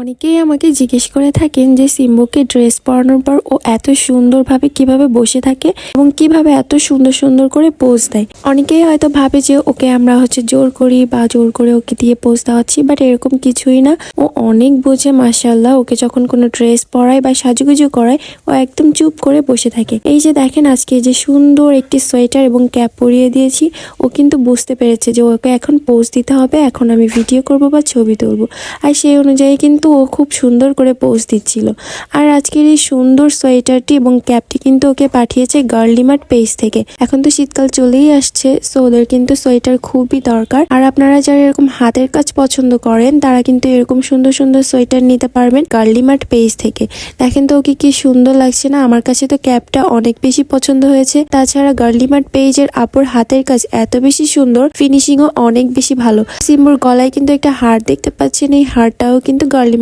অনেকেই আমাকে জিজ্ঞেস করে থাকেন যে সিম্বুকে ড্রেস পরানোর পর ও এত সুন্দরভাবে কিভাবে বসে থাকে এবং কিভাবে এত সুন্দর সুন্দর করে পোজ দেয়। অনেকেই হয়তো ভাবে যে ওকে আমরা জোর করি বা জোর করে ওকে দিয়ে পোজ দেওয়াচ্ছি, বাট এরকম কিছুই না। ও অনেক বোঝে মাশাআল্লাহ। ওকে যখন কোনো ড্রেস পরায় বা সাজুগুজু করায় ও একদম চুপ করে বসে থাকে। এই যে দেখেন আজকে যে সুন্দর একটি সোয়েটার এবং ক্যাপ পরিয়ে দিয়েছি, ও কিন্তু বুঝতে পেরেছে যে ওকে এখন পোজ দিতে হবে, এখন আমি ভিডিও করব বা ছবি তুলবো। আর সেই অনুযায়ী কিন্তু ও খুব সুন্দর করে পোজ দিচ্ছিল। আর আজকের এই সুন্দর সোয়েটারটি এবং ক্যাপটি কিন্তু ওকে পাঠিয়েছে গার্লিমার্ট পেজ থেকে। এখন তো শীতকাল চলেই আসছে, সো ওদের কিন্তু সোয়েটার খুবই দরকার। আর আপনারা যারা এরকম হাতের কাজ পছন্দ করেন তারা কিন্তু এরকম সুন্দর সুন্দর সোয়েটার নিতে পারবেন গার্লিমার্ট পেজ থেকে। দেখেন তো ওকে কি সুন্দর লাগছে না? আমার কাছে তো ক্যাপটা অনেক বেশি পছন্দ হয়েছে। তাছাড়া গার্লিমার্ট পেজের আপুর হাতের কাজ এত বেশি সুন্দর, ফিনিশিংও অনেক বেশি ভালো। সিম্বুর গলায় কিন্তু একটা হার দেখতে পাচ্ছেন, এই হারটাও কিন্তু গার্লিমার্ট